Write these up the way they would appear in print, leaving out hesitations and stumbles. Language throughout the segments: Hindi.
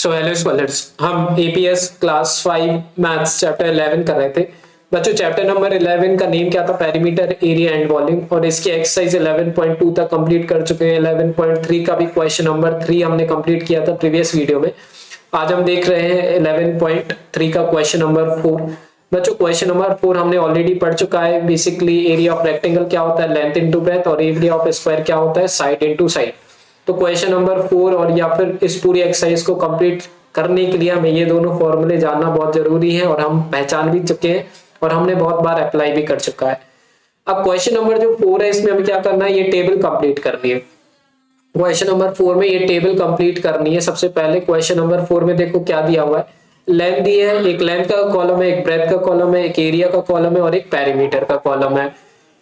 सो हेलो स्कॉलर्स, हम एपीएस क्लास 5 मैथ्स चैप्टर 11 कर रहे थे। बच्चों चैप्टर नंबर 11 का नेम क्या था? Perimeter, area and volume. और इसकी एक्सरसाइज 11.2 तक कंप्लीट कर चुके हैं। 11.3 का भी क्वेश्चन नंबर 3 हमने कंप्लीट किया था प्रीवियस वीडियो में। आज हम देख रहे हैं 11.3 का क्वेश्चन नंबर 4। बच्चों क्वेश्चन नंबर 4 हमने ऑलरेडी पढ़ चुका है। बेसिकली एरिया ऑफ रेक्टेंगल क्या होता है? Length into breadth. और एरिया ऑफ स्क्वायर क्या होता है? Side into side. तो क्वेश्चन नंबर 4 और या फिर इस पूरी एक्सरसाइज को कंप्लीट करने के लिए हमें ये दोनों फॉर्मूले जानना बहुत जरूरी है और हम पहचान भी चुके हैं और हमने बहुत बार अप्लाई भी कर चुका है। अब क्वेश्चन नंबर जो 4 है इसमें हमें क्या करना है? ये टेबल कंप्लीट करनी है। क्वेश्चन नंबर 4 में ये टेबल कंप्लीट करनी है। सबसे पहले क्वेश्चन नंबर 4 में देखो क्या दिया हुआ है। लेंथ दी है, एक लेंथ का कॉलम है, एक ब्रेथ का कॉलम है, एक एरिया का कॉलम है और एक पेरीमीटर का कॉलम है।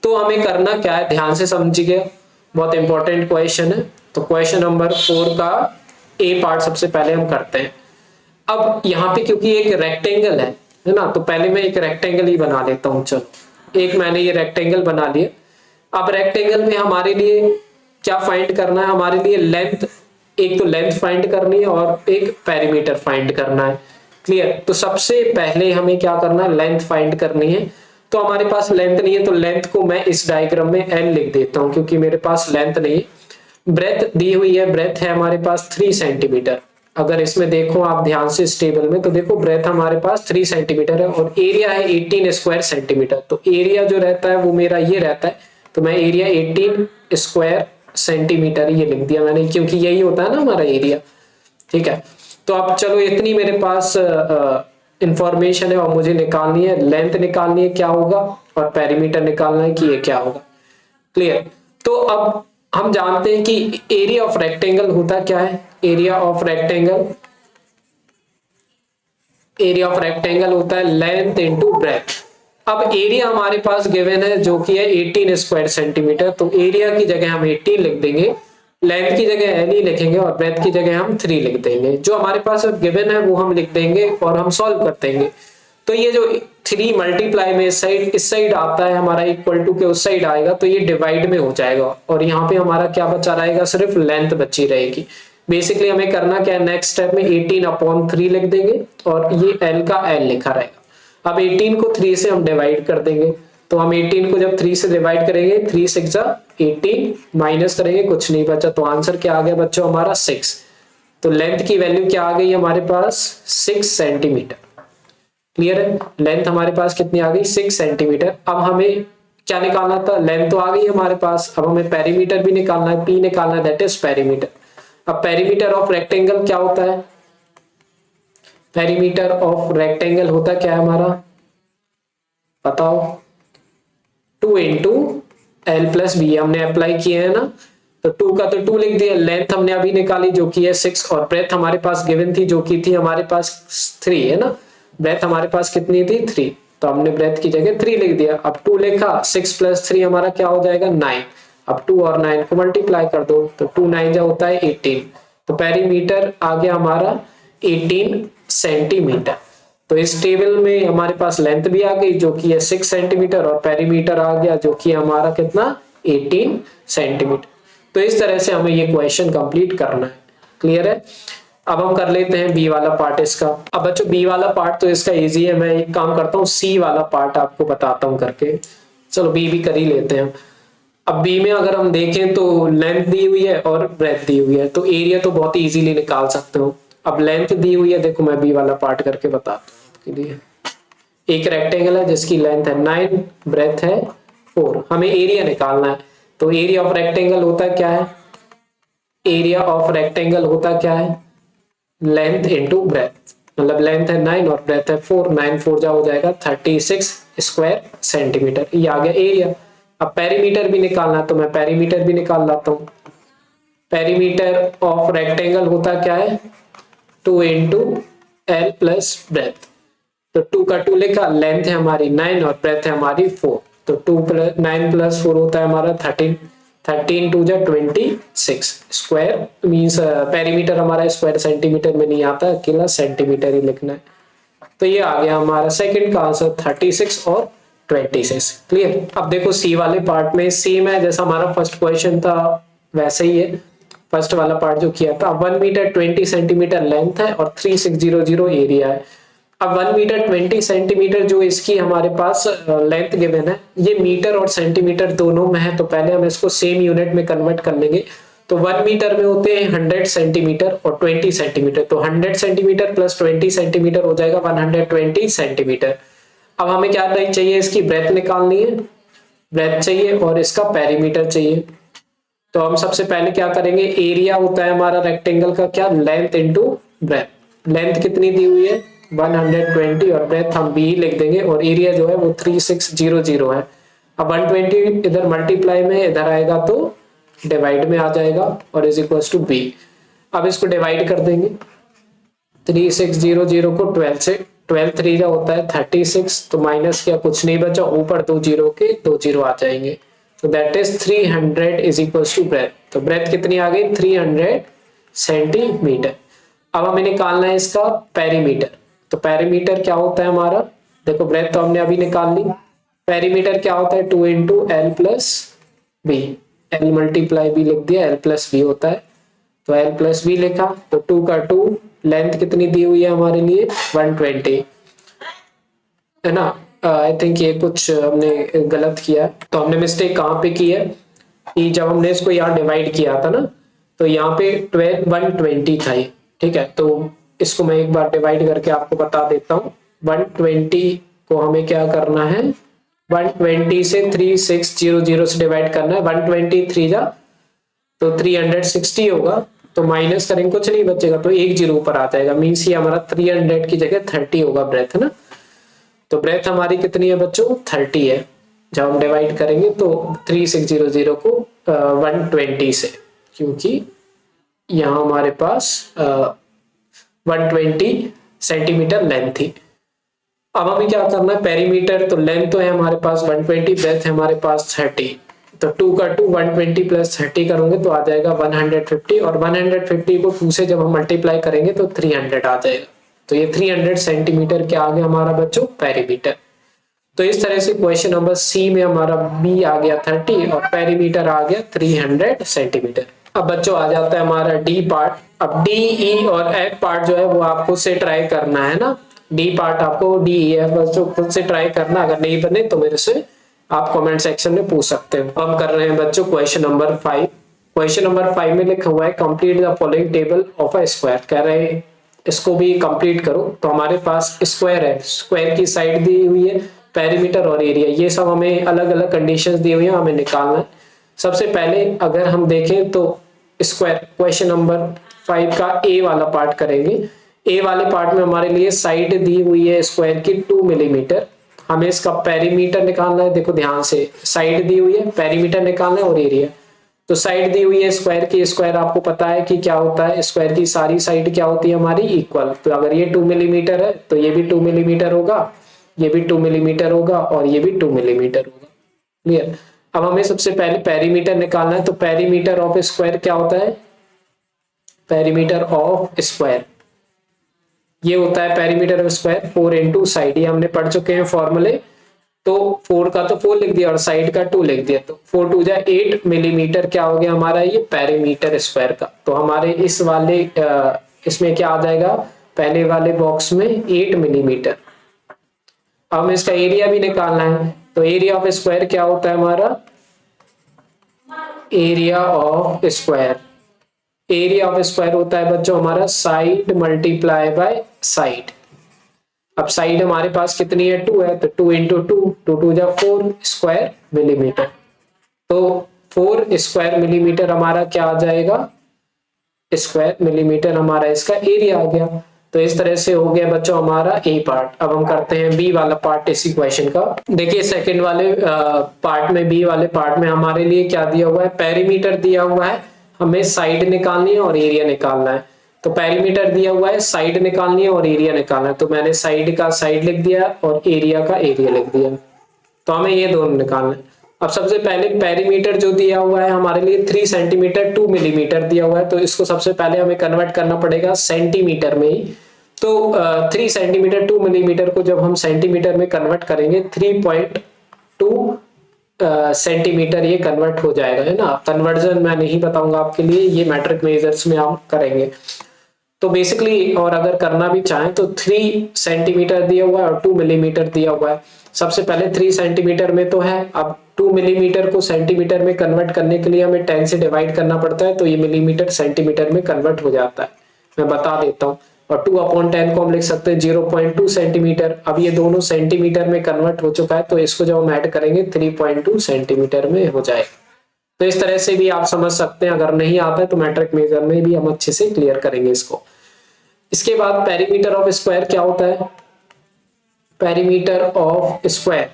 तो हमें करना क्या है? ध्यान से समझिए, बहुत इंपॉर्टेंट क्वेश्चन है। तो क्वेश्चन नंबर 4 का ए पार्ट सबसे पहले हम करते हैं। अब यहाँ पे क्योंकि एक रेक्टेंगल है ना, तो पहले मैं एक रेक्टेंगल ही बना लेता हूँ। चलो एक मैंने ये रेक्टेंगल बना लिया। अब रेक्टेंगल में हमारे लिए क्या फाइंड करना है? हमारे लिए लेंथ, एक तो लेंथ फाइंड करनी है और एक पेरीमीटर फाइंड करना है। क्लियर? तो सबसे पहले हमें क्या करना है? लेंथ फाइंड करनी है। तो हमारे पास लेंथ नहीं है, तो लेंथ को मैं इस डायग्राम में एल लिख देता हूँ क्योंकि मेरे पास लेंथ नहीं है। ब्रेथ दी हुई है, ब्रेथ है हमारे पास 3 सेंटीमीटर। अगर इसमें देखो आप ध्यान से इस टेबल में, तो देखो ब्रेथ हमारे पास 3 सेंटीमीटर है और एरिया है 18 स्क्वायर सेंटीमीटर। तो एरिया जो रहता है वो मेरा ये रहता है, तो मैं एरिया 18 स्क्वायर सेंटीमीटर ये लिख दिया मैंने, क्योंकि यही होता है ना हमारा एरिया। ठीक है, तो अब चलो इतनी मेरे पास इंफॉर्मेशन है और मुझे निकालनी है, लेंथ निकालनी है क्या होगा और पेरीमीटर निकालना है कि ये क्या होगा। क्लियर? तो अब हम जानते हैं कि एरिया ऑफ रेक्टेंगल होता क्या है? एरिया ऑफ रेक्टेंगल होता है लेंथ इंटू ब्रेथ। अब एरिया हमारे पास गिवन है जो कि है 18 स्क्वायर सेंटीमीटर। तो एरिया की जगह हम 18 लिख देंगे, लेंथ की जगह एल ही लिखेंगे और ब्रेथ की जगह हम 3 लिख देंगे। जो हमारे पास गिवन है वो हम लिख देंगे और हम सॉल्व कर देंगे। तो ये जो 3 मल्टीप्लाई में इस साइड आता है हमारा इक्वल टू के उस साइड आएगा, तो ये डिवाइड में हो जाएगा और यहाँ पे हमारा क्या बचा रहेगा? सिर्फ लेंथ बची रहेगी। बेसिकली हमें करना क्या है? नेक्स्ट स्टेप में 18/3 लिख देंगे और ये एल का एल लिखा रहेगा। अब 18 को 3 से हम डिवाइड कर देंगे, तो हम 18 को जब 3 से डिवाइड करेंगे, 3 6 18 माइनस करेंगे, कुछ नहीं बचा। तो आंसर क्या आ गया बच्चों? हमारा 6। तो लेंथ की वैल्यू क्या आ गई हमारे पास? 6 सेंटीमीटर। क्लियर है? लेंथ हमारे पास कितनी आ गई? 6 सेंटीमीटर। अब हमें क्या निकालना था? लेंथ तो आ गई हमारे पास, अब हमें पेरीमीटर भी निकालना है, पी निकालना है, दैट इज पेरीमीटर। अब पेरीमीटर ऑफ रेक्टेंगल क्या होता है? पेरीमीटर ऑफ रेक्टेंगल होता क्या है हमारा? बताओ। 2 इंटू एल प्लस बी हमने अप्लाई किए हैं ना, तो 2 का तो 2 लिख दिया। लेंथ हमने अभी निकाली जो कि है 6 और ब्रेथ हमारे पास गिवन थी जो कि थी हमारे पास 3 है ना। ब्रेथ हमारे पास कितनी थी? 3, तो हमने ब्रेथ की जगह 3 लिख दिया। अब 2 लिखा, 6 + 3 हमारा क्या हो जाएगा? 9। अब 2 और 9 को मल्टीप्लाई कर दो, तो 2 9 जा होता है 18। तो पेरीमीटर आ गया हमारा 18 सेंटीमीटर। तो इस टेबल में हमारे पास लेंथ भी आ गई जो कि है 6 सेंटीमीटर और पेरीमीटर आ गया जो कि हमारा कितना? 18 सेंटीमीटर। तो इस तरह से हमें ये क्वेश्चन कंप्लीट करना है। क्लियर है? अब हम कर लेते हैं बी वाला पार्ट इसका। अब बच्चों बी वाला पार्ट तो इसका इजी है, मैं एक काम करता हूँ सी वाला पार्ट आपको बताता हूँ करके। चलो बी भी कर ही लेते हैं। अब बी में अगर हम देखें तो लेंथ दी हुई है और ब्रेथ दी हुई है, तो एरिया तो बहुत इजीली निकाल सकते हो। अब लेंथ दी हुई है, देखो मैं बी वाला पार्ट करके बताता हूँ के लिए। एक रेक्टेंगल है जिसकी लेंथ है 9, ब्रेथ है 4, हमें एरिया निकालना है। तो एरिया ऑफ रेक्टेंगल होता क्या है? एरिया ऑफ रेक्टेंगल होता क्या है? Length into breadth. मतलब लेंथ है 9 और ब्रेथ है 4, 9 4 जा हो जाएगा 36 स्क्वायर सेंटीमीटर। ये आ गया एरिया। अब पेरीमीटर भी निकालना, तो मैं पेरीमीटर भी निकाल लाता हूँ। पेरीमीटर ऑफ रेक्टेंगल होता क्या है? 2 इंटू एल प्लस ब्रेथ। तो 2 का 2 लिखा, लेंथ है हमारी 9 और ब्रेथ है हमारी 4, तो 9 + 4 होता है हमारा 13। 13 2 जा 26 स्क्वायर मीन्स पेरीमीटर हमारा स्क्वायर सेंटीमीटर में नहीं आता, अकेला सेंटीमीटर ही लिखना है। तो ये आ गया हमारा सेकंड का आंसर 36 और 26। क्लियर? अब देखो सी वाले पार्ट में सेम है जैसा हमारा फर्स्ट क्वेश्चन था वैसे ही है। फर्स्ट वाला पार्ट जो किया था। 1 मीटर 20 सेंटीमीटर लेंथ है और 3600 एरिया है। अब 1 मीटर 20 सेंटीमीटर जो इसकी हमारे पास लेंथ गिवन है, ये मीटर और सेंटीमीटर दोनों में है, तो पहले हम इसको सेम यूनिट में कन्वर्ट कर लेंगे। तो 1 मीटर में होते हैं 100 सेंटीमीटर और 20 सेंटीमीटर, तो 100 सेंटीमीटर प्लस 20 सेंटीमीटर हो जाएगा 120 सेंटीमीटर। अब हमें क्या चाहिए, इसकी ब्रेथ निकालनी है, ब्रेथ चाहिए और इसका पेरीमीटर चाहिए। तो हम सबसे पहले क्या करेंगे, एरिया होता है हमारा रेक्टेंगल का क्या, लेंथ इंटू ब्रेथ। लेंथ कितनी दी हुई है 120 और ब्रेथ हम b लिख देंगे और एरिया जो है वो 3600 है। अब 120 इधर मल्टीप्लाई में इधर आएगा तो डिवाइड में आ जाएगा और इज इक्वल टू b। अब इसको डिवाइड कर देंगे 3600 को 12 से, 12 3 का होता है 36, तो माइनस क्या कुछ नहीं बचा, ऊपर 2 जीरो के 2 जीरो आ जाएंगे, तो that is 300 is equal to breadth. तो ब्रेथ कितनी आ गई 300 सेंटीमीटर। अब हमें निकालना है इसका पेरीमीटर। तो पेरीमीटर क्या होता है हमारा, देखो ब्रेथ तो हमने अभी निकाल ली, पेरीमीटर क्या होता है 2 into L plus B, L multiply B लिख दिया, एल प्लस बी होता है, तो एल प्लस बी लिखा, तो 2 का 2, लेंथ कितनी दी हुई है हमारे लिए 120 है ना। आई थिंक ये कुछ हमने गलत किया, तो हमने मिस्टेक कहाँ पे की है कि जब हमने इसको यहाँ डिवाइड किया था ना, तो यहाँ पे 120 था ये, ठीक है। तो इसको मैं एक बार डिवाइड करके आपको बता देता हूँ। 120 को हमें क्या करना है, 120 से 3600 से डिवाइड करना है, 123 जा तो 360 होगा, तो माइनस करेंगे कुछ नहीं बचेगा, तो एक जीरो ऊपर आ जाएगा, मीन्स ये हमारा 300 की जगह 30 होगा ब्रेथ, है ना। तो ब्रेथ हमारी कितनी है बच्चों 30 है। जब हम डिवाइड करेंगे तो 3600 को 120 से, क्योंकि यहाँ हमारे पास 120 सेंटीमीटर लेंथ थी। अब हमें क्या करना है, पेरीमीटर, तो लेंथ तो है हमारे पास 120, ब्रेथ है हमारे पास 30, तो 2 का 2 120 प्लस 30 करोगे तो आ जाएगा 150, और 150 को 2 से जब हम मल्टीप्लाई करेंगे तो 300 आ जाएगा। तो ये 300 सेंटीमीटर क्या आ गया हमारा बच्चों पेरीमीटर। तो इस तरह से क्वेश्चन नंबर सी में हमारा बी आ गया 30 और पेरीमीटर आ गया 300 सेंटीमीटर। अब बच्चों आ जाता है हमारा डी पार्ट। अब डी ई और एफ पार्ट जो है वो आपको से ट्राई करना है ना, डी पार्ट आपको डी ई एफ बच्चों खुद से ट्राई करना, अगर नहीं बने तो मेरे से आप कमेंट सेक्शन में पूछ सकते हो। हम कर रहे हैं बच्चों क्वेश्चन नंबर 5। क्वेश्चन नंबर 5 में लिखा हुआ है complete the following table of a square, कह रहे हैं इसको भी कंप्लीट करो। तो हमारे पास स्क्वायर है, स्क्वायर की साइड दी हुई है, पेरीमीटर और एरिया, ये सब हमें अलग अलग कंडीशंस दी हुई है, हमें निकालना है। सबसे पहले अगर हम देखें तो स्क्वायर क्वेश्चन नंबर 5 का ए वाला पार्ट करेंगे। ए वाले पार्ट में हमारे लिए साइड दी हुई है स्क्वायर की 2 मिलीमीटर, हमें इसका पेरीमीटर निकालना है। देखो ध्यान से, साइड दी हुई है, पेरीमीटर निकालना है और एरिया। तो साइड दी हुई है स्क्वायर की, स्क्वायर आपको पता है कि क्या होता है, स्क्वायर की सारी साइड क्या होती है हमारी इक्वल। तो अगर ये 2 मिलीमीटर है तो ये भी 2 मिलीमीटर होगा, ये भी 2 मिलीमीटर होगा और ये भी 2 मिलीमीटर होगा। क्लियर। अब हमें सबसे पहले पेरीमीटर निकालना है। तो पेरीमीटर ऑफ स्क्वायर क्या होता है, पेरीमीटर ऑफ स्क्वायर ये होता है perimeter of square 4 into side, ये हमने पढ़ चुके हैं फॉर्मूले। तो 4 का तो 4 लिख दिया और साइड का 2 लिख दिया, तो 4 2 जा 8 मिलीमीटर क्या हो गया हमारा ये पेरीमीटर स्क्वायर का। तो हमारे इस वाले इसमें क्या आ जाएगा, पहले वाले बॉक्स में 8 मिलीमीटर। अब हमें इसका एरिया भी निकालना है। तो एरिया ऑफ स्क्वायर क्या होता है हमारा, area of square, area of square होता है बच्चों हमारा साइड मल्टीप्लाई बाय साइड। अब साइड हमारे पास कितनी है 2 है, तो 2 इंटू 2, 2 2 जा 4 स्क्वायर मिलीमीटर। तो 4 स्क्वायर मिलीमीटर हमारा क्या आ जाएगा, स्क्वायर मिलीमीटर हमारा इसका एरिया आ गया। तो इस तरह से हो गया बच्चों हमारा ए पार्ट। अब हम करते हैं बी वाला पार्ट इसी क्वेश्चन का। देखिए सेकंड वाले पार्ट में, बी वाले पार्ट में हमारे लिए क्या दिया हुआ है, पेरीमीटर दिया हुआ है, हमें साइड निकालनी है और एरिया निकालना है। तो पेरीमीटर दिया हुआ है, साइड निकालनी है और एरिया निकालना है, तो मैंने साइड का साइड लिख दिया और एरिया का एरिया लिख दिया। तो हमें ये दोनों निकालना है। अब सबसे पहले पेरीमीटर जो दिया हुआ है हमारे लिए 3 सेंटीमीटर 2 मिलीमीटर दिया हुआ है, तो इसको सबसे पहले हमें कन्वर्ट करना पड़ेगा सेंटीमीटर में ही। तो 3 सेंटीमीटर 2 मिलीमीटर को जब हम सेंटीमीटर में कन्वर्ट करेंगे 3.2 सेंटीमीटर ये कन्वर्ट हो जाएगा, है ना। कन्वर्जन मैं नहीं बताऊंगा आपके लिए, ये मैट्रिक मेजर्स में आप करेंगे। तो बेसिकली और अगर करना भी चाहें तो 3 सेंटीमीटर दिया हुआ है और 2 मिलीमीटर दिया हुआ है। सबसे पहले 3 सेंटीमीटर में तो है, अब 2 मिलीमीटर को सेंटीमीटर में कन्वर्ट करने के लिए हमें 10 से डिवाइड करना पड़ता है, तो ये मिलीमीटर सेंटीमीटर में कन्वर्ट हो जाता है, मैं बता देता हूँ। और 2/10 को हम लिख सकते हैं 0.2 सेंटीमीटर। अब ये दोनों सेंटीमीटर में कन्वर्ट हो चुका है, तो इसको जब हम ऐड करेंगे 3.2 सेंटीमीटर में हो जाएगा। तो इस तरह से भी आप समझ सकते हैं, अगर नहीं आता है तो मैट्रिक मेजर में भी हम अच्छे से क्लियर करेंगे इसको। इसके बाद पेरीमीटर ऑफ स्क्वायर क्या होता है, perimeter of square,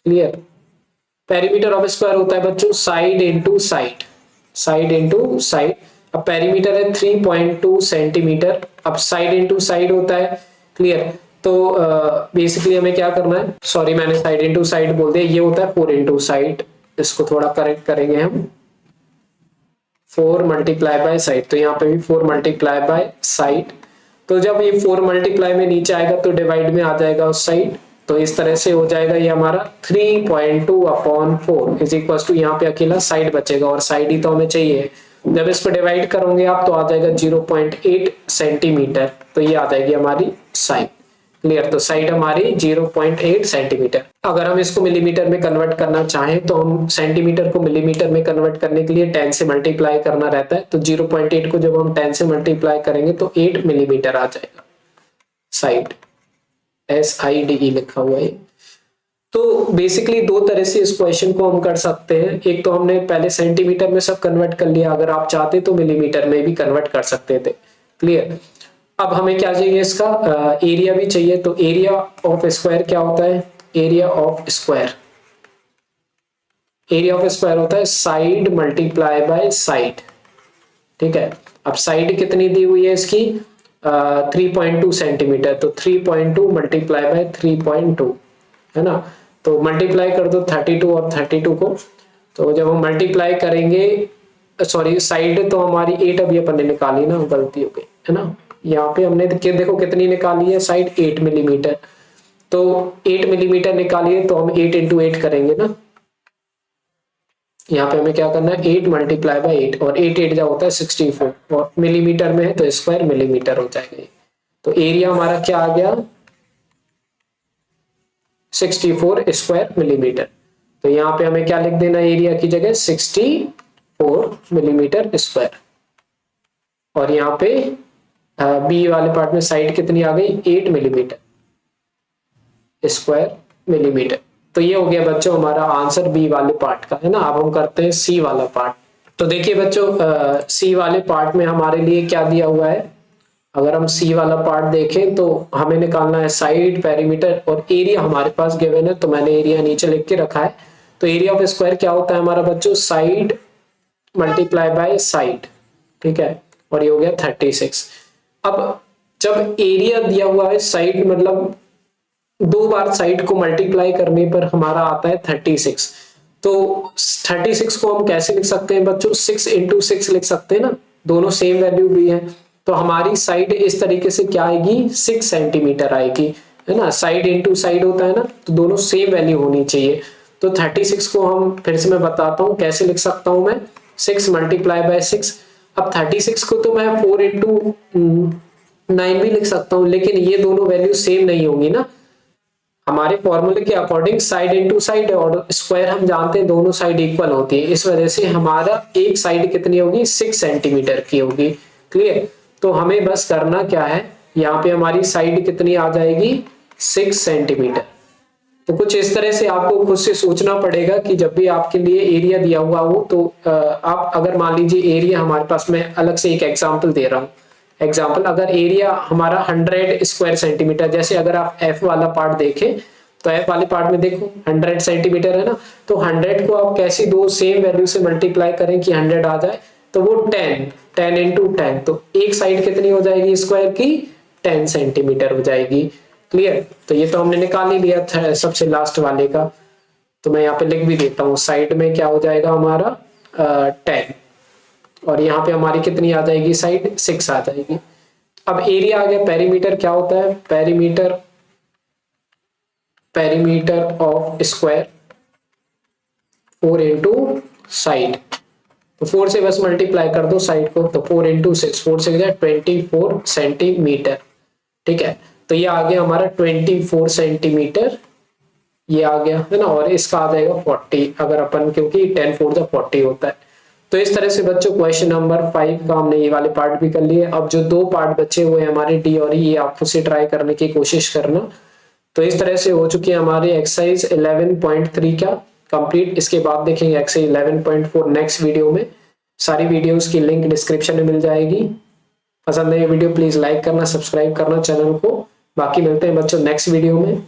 clear. Perimeter of square होता है बच्चों side into side, side into side. अब पेरीमीटर है 3.2 सेंटीमीटर, अब साइड इनटू साइड होता है, क्लियर। तो बेसिकली हमें क्या करना है, सॉरी मैंने साइड इनटू साइड बोल दिया, ये होता है 4 इनटू साइड। इसको थोड़ा करेक्ट करेंगे हम, 4 मल्टीप्लाई बाय साइड, तो यहाँ पे भी 4 मल्टीप्लाई बाय साइड। तो जब ये 4 मल्टीप्लाई में नीचे आएगा तो डिवाइड में आ जाएगा उस साइड, तो इस तरह से हो जाएगा ये हमारा 3.2/4 इज इक्वल टू, यहाँ पे अकेला साइड बचेगा और साइड ही तो हमें चाहिए। जब इसको डिवाइड करोगे आप तो आ जाएगा 0.8 सेंटीमीटर, तो ये आ जाएगी हमारी साइड, क्लियर। तो साइड हमारी 0.8 सेंटीमीटर। अगर हम इसको मिलीमीटर में कन्वर्ट करना चाहें तो हम सेंटीमीटर को मिलीमीटर में कन्वर्ट करने के लिए 10 से मल्टीप्लाई करना रहता है, तो 0.8 को जब हम 10 से मल्टीप्लाई करेंगे तो 8 मिलीमीटर आ जाएगा साइड, SIDE लिखा हुआ है। तो बेसिकली दो तरह से इस क्वेश्चन को हम कर सकते हैं। एक तो हमने पहले सेंटीमीटर में सब कन्वर्ट कर लिया, अगर आप चाहते तो मिलीमीटर में भी कन्वर्ट कर सकते थे, क्लियर। अब हमें क्या चाहिए, इसका एरिया भी चाहिए। तो एरिया ऑफ स्क्वायर क्या होता है, area of square, area of square होता है साइड मल्टीप्लाई बाय साइड, ठीक है। अब साइड कितनी दी हुई है इसकी 3.2 सेंटीमीटर, तो 3.2 मल्टीप्लाई बाय 3.2, है ना। तो मल्टीप्लाई कर दो 32 और 32 को, तो जब हम मल्टीप्लाई करेंगे, सॉरी साइड तो हमारी 8 अभी अपन ने निकाली ना, गलती हो गई, है ना। यहाँ पे हमने देखो कितनी निकाली है साइड, 8 मिलीमीटर। तो 8 मिलीमीटर निकालिए तो हम 8 इंटू 8 करेंगे ना, यहाँ पे हमें क्या करना है 8 मल्टीप्लाई बाय 8, और 8 8 जा होता है 64, और मिलीमीटर में है तो स्क्वायर मिलीमीटर हो जाएगा। तो एरिया हमारा क्या आ गया 64 स्क्वायर मिलीमीटर। तो यहाँ पे हमें क्या लिख देना एरिया की जगह 64 मिलीमीटर स्क्वायर, और यहाँ पे बी वाले पार्ट में साइड कितनी आ गई 8 मिलीमीटर स्क्वायर मिलीमीटर। तो ये हो गया बच्चों हमारा आंसर बी वाले पार्ट का, है ना। अब हम करते हैं सी वाला पार्ट। तो देखिए बच्चों सी वाले पार्ट में हमारे लिए क्या दिया हुआ है, अगर हम सी वाला पार्ट देखें तो हमें निकालना है साइड, पेरीमीटर और एरिया हमारे पास गिवन है, तो मैंने एरिया नीचे लिख के रखा है। तो एरिया ऑफ स्क्वायर क्या होता है हमारा बच्चों साइड मल्टीप्लाई बाय साइड, ठीक है, और ये हो गया 36। अब जब एरिया दिया हुआ है साइड मतलब 2 बार साइड को मल्टीप्लाई करने पर हमारा आता है 36। तो 36 को हम कैसे लिख सकते हैं बच्चों 6 इंटू 6 लिख सकते हैं ना, दोनों सेम वैल्यू भी है। तो हमारी साइड इस तरीके से क्या आएगी 6 सेंटीमीटर आएगी, है ना। साइड इंटू साइड होता है ना, तो दोनों सेम वैल्यू होनी चाहिए। तो 36 को हम फिर से मैं बताता हूँ कैसे लिख सकता हूँ मैं 6 मल्टीप्लाई बाय 6। अब 36 को तो मैं 4 इंटू 9 भी लिख सकता हूँ, लेकिन ये दोनों वैल्यू सेम नहीं होंगी ना। हमारे फॉर्मूले के अकॉर्डिंग साइड इनटू साइड और स्क्वायर हम जानते हैं दोनों साइड इक्वल होती है, इस वजह से हमारा एक साइड कितनी होगी 6 सेंटीमीटर की होगी, क्लियर। तो हमें बस करना क्या है, यहाँ पे हमारी साइड कितनी आ जाएगी 6 सेंटीमीटर। तो कुछ इस तरह से आपको खुद से सोचना पड़ेगा कि जब भी आपके लिए एरिया दिया हुआ हो तो आप अगर मान लीजिए एरिया हमारे पास, मैं अलग से एक एग्जाम्पल दे रहा हूँ। एग्जाम्पल अगर एरिया हमारा 100 स्क्वायर सेंटीमीटर, जैसे अगर आप एफ वाला पार्ट देखें तो एफ वाले पार्ट में देखो 100 सेंटीमीटर है ना, तो 100 को आप कैसी दो सेम वैल्यू से मल्टीप्लाई करें कि 100 आ जाए, तो वो 10 इंटू 10, तो एक साइड कितनी हो जाएगी स्क्वायर की 10 सेंटीमीटर हो जाएगी, क्लियर। तो ये तो हमने निकाल ही लिया था सबसे लास्ट वाले का, तो मैं यहाँ पे लिख भी देता हूँ साइड में क्या हो जाएगा हमारा 10, और यहाँ पे हमारी कितनी आ जाएगी साइड 6 आ जाएगी। अब एरिया आ गया। पेरीमीटर क्या होता है, perimeter of square, 4 into side, तो 4 से बस मल्टीप्लाई कर दो साइड को, तो 4 इंटू 6, 4 से 24 सेंटीमीटर। ठीक है, तो ये आ गया हमारा 24 सेंटीमीटर, ये आ गया है ना, और इसका आ जाएगा 40 अगर अपन, क्योंकि 10 4 जा 40 होता है। तो इस तरह से बच्चों क्वेश्चन नंबर 5 का हमने ये वाले पार्ट भी कर लिए। अब जो 2 पार्ट बचे हुए हमारे डी और ई, ये आप खुद से ट्राई करने की कोशिश करना। तो इस तरह से हो चुकी है हमारी एक्सरसाइज 11.3 का कंप्लीट। इसके बाद देखेंगे एक्सरसाइज 11.4 नेक्स्ट वीडियो में। सारी वीडियोस की लिंक डिस्क्रिप्शन में मिल जाएगी। पसंद है ये वीडियो प्लीज लाइक करना, सब्सक्राइब करना चैनल को। बाकी मिलते हैं बच्चों नेक्स्ट वीडियो में।